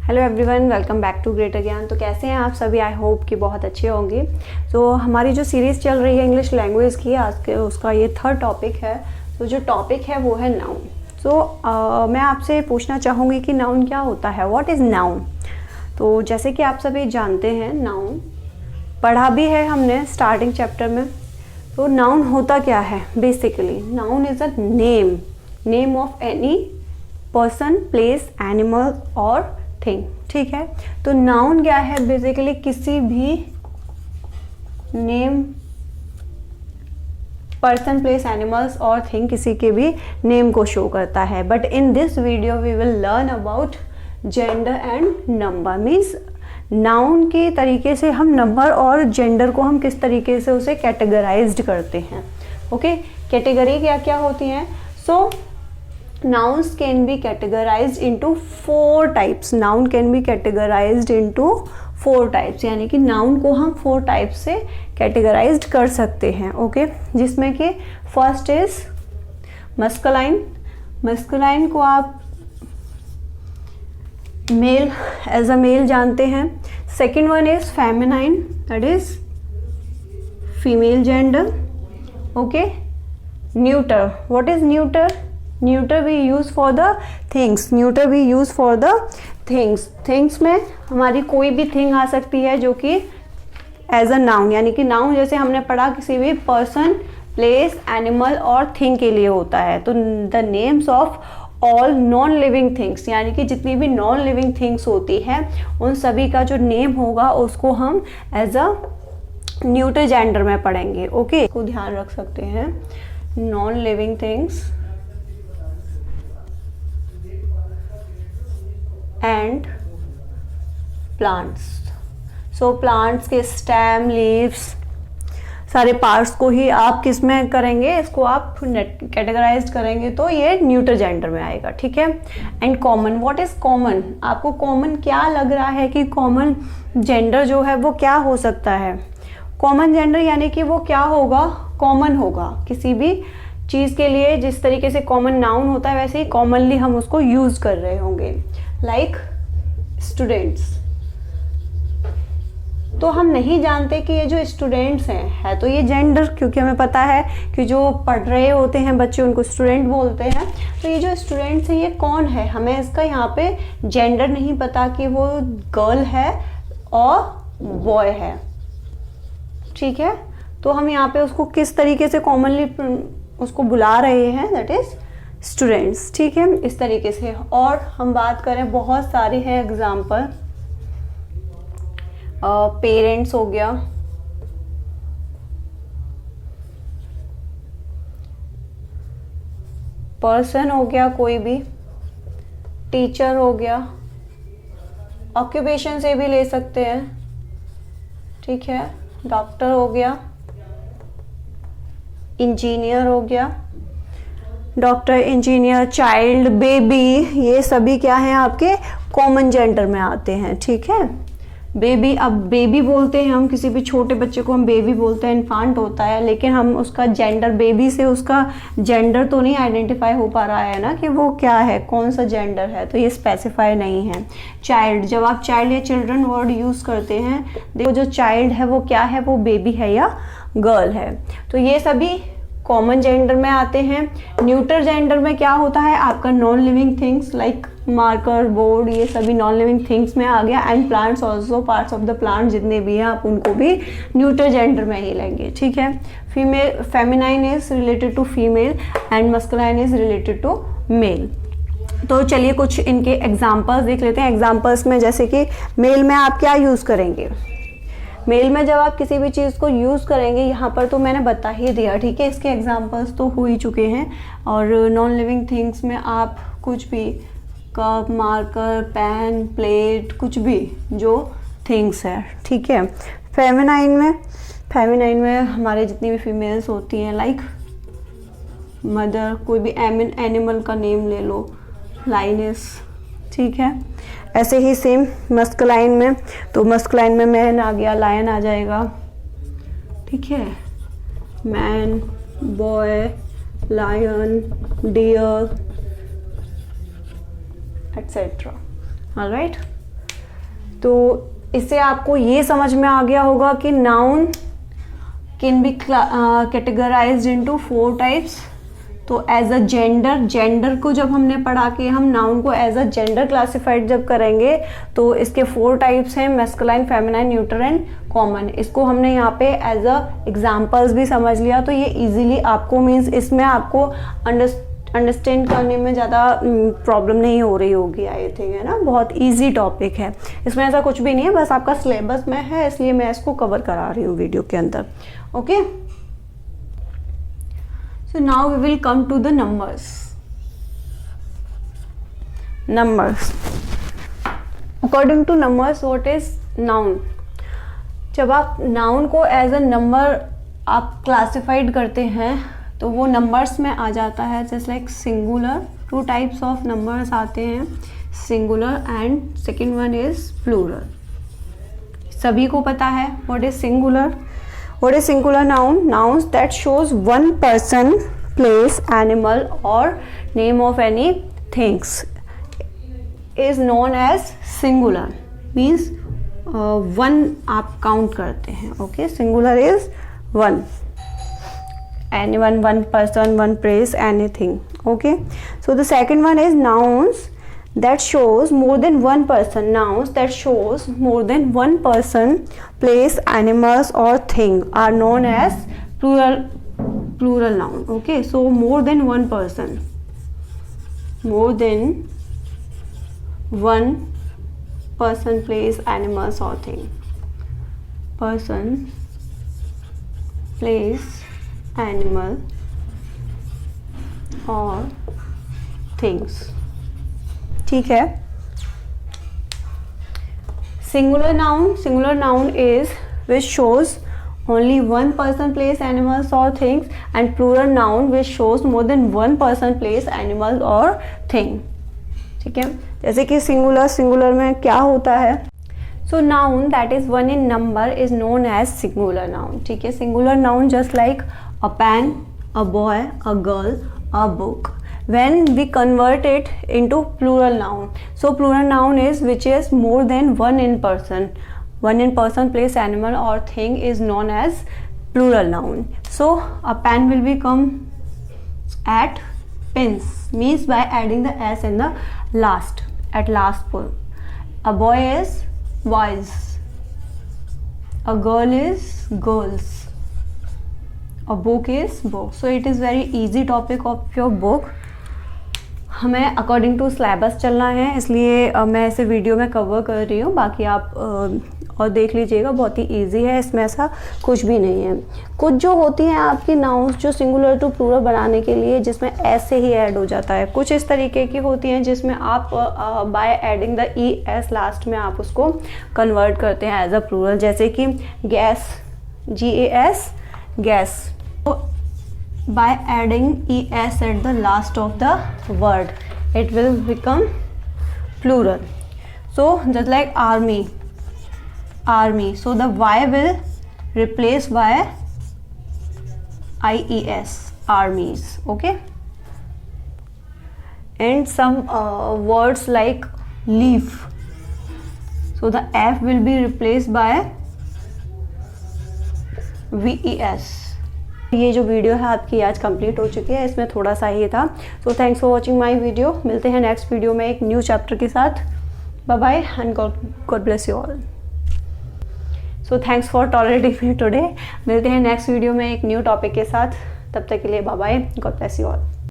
Hello everyone, welcome back to greater Gyan. तो कैसे हैं आप सभी? आई होप कि बहुत अच्छे होंगे। तो हमारी जो सीरीज़ चल रही है इंग्लिश लैंग्वेज की, आज के उसका ये थर्ड टॉपिक है। तो जो टॉपिक है वो है नाउन। तो मैं आपसे पूछना चाहूँगी कि नाउन क्या होता है, व्हाट इज़ नाउन। तो जैसे कि आप सभी जानते हैं, नाउन पढ़ा भी है हमने स्टार्टिंग चैप्टर में। तो नाउन होता क्या है? Basically noun is a name of any person, place, animal और थिंग। ठीक है, तो नाउन क्या है? बेसिकली किसी भी नेम, पर्सन, प्लेस, एनिमल्स और थिंग, किसी के भी नेम को शो करता है। But in this video we will learn about gender and number. Means noun के तरीके से हम नंबर और जेंडर को हम किस तरीके से उसे कैटेगराइज्ड करते हैं। ओके, कैटेगरी क्या क्या होती हैं? सो nouns can be categorized into 4 types. Noun can be categorized into 4 types, यानी कि नाउन को हम 4 टाइप से कैटेगराइज्ड कर सकते हैं। ओके, जिसमें कि फर्स्ट इज मस्कुलाइन। मस्कुलाइन को आप मेल, एज अ मेल जानते हैं। Second one is feminine, that is female gender. Okay, neuter, what is neuter? Neuter we use for the things. Neuter we use for the things. Things में हमारी कोई भी thing आ सकती है जो कि एज अ नाउन, यानी कि नाउन जैसे हमने पढ़ा किसी भी पर्सन, प्लेस, एनिमल और थिंग के लिए होता है। तो the names of all non living things, यानी कि जितनी भी नॉन लिविंग थिंग्स होती हैं उन सभी का जो नेम होगा उसको हम एज अ न्यूटर जेंडर में पढ़ेंगे। ओके, को ध्यान रख सकते हैं। Non living things and plants. So plants के स्टेम, लीव्स, सारे पार्ट्स को ही आप किस में करेंगे? इसको आप कैटेगराइज करेंगे तो ये न्यूटर जेंडर में आएगा। ठीक है। And common, what is common? आपको कॉमन क्या लग रहा है कि कॉमन जेंडर जो है वो क्या हो सकता है? कॉमन जेंडर यानी कि वो क्या होगा? कॉमन होगा किसी भी चीज़ के लिए। जिस तरीके से कॉमन नाउन होता है वैसे ही कॉमनली हम उसको यूज कर रहे होंगे। लाइक स्टूडेंट्स, तो हम नहीं जानते कि ये जो स्टूडेंट्स हैं है तो ये जेंडर, क्योंकि हमें पता है कि जो पढ़ रहे होते हैं बच्चे उनको स्टूडेंट बोलते हैं। तो ये जो स्टूडेंट्स हैं ये कौन है? हमें इसका यहाँ पे जेंडर नहीं पता कि वो गर्ल है और बॉय है। ठीक है, तो हम यहाँ पे उसको किस तरीके से कॉमनली उसको बुला रहे हैं, दैट इज स्टूडेंट्स। ठीक है, इस तरीके से। और हम बात करें, बहुत सारे हैं एग्जाम्पल। पेरेंट्स हो गया, पर्सन हो गया कोई भी, टीचर हो गया, ऑक्यूपेशन से भी ले सकते हैं। ठीक है, डॉक्टर हो गया, इंजीनियर हो गया, डॉक्टर, इंजीनियर, चाइल्ड, बेबी, ये सभी क्या हैं? आपके कॉमन जेंडर में आते हैं। ठीक है, बेबी, अब बेबी बोलते हैं हम किसी भी छोटे बच्चे को, हम बेबी बोलते हैं, इन्फांट होता है, लेकिन हम उसका जेंडर, बेबी से उसका जेंडर तो नहीं आइडेंटिफाई हो पा रहा है ना कि वो क्या है, कौन सा जेंडर है, तो ये स्पेसिफाई नहीं है। चाइल्ड, जब आप चाइल्ड या चिल्ड्रन वर्ड यूज़ करते हैं, देखो जो चाइल्ड है वो क्या है? वो बेबी है या गर्ल है। तो ये सभी कॉमन जेंडर में आते हैं। न्यूटर जेंडर में क्या होता है? आपका non living things like marker, board, ये सभी नॉन लिविंग थिंग्स में आ गया। And plants also, parts of the plant जितने भी हैं आप उनको भी न्यूटर जेंडर में ही लेंगे। ठीक है, female, feminine is related to female and masculine is related to male. तो चलिए कुछ इनके एग्जाम्पल्स देख लेते हैं। एग्जाम्पल्स में जैसे कि मेल में आप क्या यूज़ करेंगे? मेल में जब आप किसी भी चीज़ को यूज़ करेंगे, यहाँ पर तो मैंने बता ही दिया। ठीक है, इसके एग्जांपल्स तो हो ही चुके हैं। और नॉन लिविंग थिंग्स में आप कुछ भी, कप, मार्कर, पेन, प्लेट, कुछ भी जो थिंग्स है। ठीक है, फेमिनाइन में हमारे जितनी भी फीमेल्स होती हैं, लाइक मदर, कोई भी एनिमल का नेम ले लो, लाइनस। ठीक है, ऐसे ही सेम मस्कुलाइन में, तो मस्कुलाइन में मैन आ गया, लायन आ जाएगा। ठीक है, man, boy, lion, deer, etc. Alright. तो इससे आपको ये समझ में आ गया होगा कि noun can be categorised into 4 types. तो एज अ जेंडर को जब हमने पढ़ा कि हम नाउन को एज अ जेंडर क्लासिफाइड जब करेंगे तो इसके 4 टाइप्स हैं, masculine, feminine, neutral and common. इसको हमने यहाँ पे एज अ एग्जाम्पल्स भी समझ लिया, तो ये इजीली आपको मीन्स इसमें आपको अंडरस्टैंड करने में ज़्यादा प्रॉब्लम नहीं हो रही होगी आई थिंक, है ना। बहुत इजी टॉपिक है, इसमें ऐसा कुछ भी नहीं है, बस आपका सिलेबस में है इसलिए मैं इसको कवर करा रही हूँ वीडियो के अंदर। Okay, so now we will come to the numbers. According to numbers, what is noun? जब आप नाउन को एज अ नंबर आप क्लासिफाइड करते हैं तो वो नंबर्स में आ जाता है, just like singular. 2 types of numbers आते हैं, singular and second one is plural. सभी को पता है what is singular. What is singular noun? Nouns that shows one person, place, animal or name of any things is known as singular. Means one आप count करते हैं। Okay, singular is one. Anyone, one person, one place, anything. Okay. So the second one is nouns that shows more than one person. Nouns that shows more than one person, place, animals or thing are known as plural noun. Okay, so more than one person, more than one person, place, animals or thing. Person, place, animal or things. ठीक है। Singular noun is which shows only one person, place, animals और things, and plural noun which shows more than one person, place, animal और thing. ठीक है, जैसे कि singular में क्या होता है। So noun that is one in number is known as singular noun. ठीक है, singular noun just like a pen, a boy, a girl, a book. When we convert it into plural noun, so plural noun is which is more than one in person, place, animal or thing is known as plural noun. So a pen will become at pens, means by adding the s in the last, at last pull. A boy is boys, a girl is girls, a book is book. So it is very easy topic of your book. हमें according to syllabus चलना है, इसलिए मैं इसे video में cover कर रही हूँ। बाकी आप और देख लीजिएगा, बहुत ही इजी है, इसमें ऐसा कुछ भी नहीं है। कुछ जो होती हैं आपकी नाउन्स जो सिंगुलर टू प्लूरल बनाने के लिए जिसमें ऐसे ही ऐड हो जाता है, कुछ इस तरीके की होती हैं जिसमें आप by adding the E S last में आप उसको कन्वर्ट करते हैं एज अ प्लूरल, जैसे कि gas, GAS, gas. By adding es at the last of the word, it will become plural. So just like army, so the y will replace by IES, armies. Okay, and some words like leaf, so the f will be replaced by VES. ये जो video है आपकी आज complete हो चुकी है, इसमें थोड़ा सा ही था। सो thanks for watching my video. मिलते हैं नेक्स्ट वीडियो में एक न्यू चैप्टर के साथ। Bye bye and God bless you all. So thanks for tolerating me today. मिलते हैं नेक्स्ट वीडियो में एक न्यू टॉपिक के साथ, तब तक के लिए bye bye, God bless you all.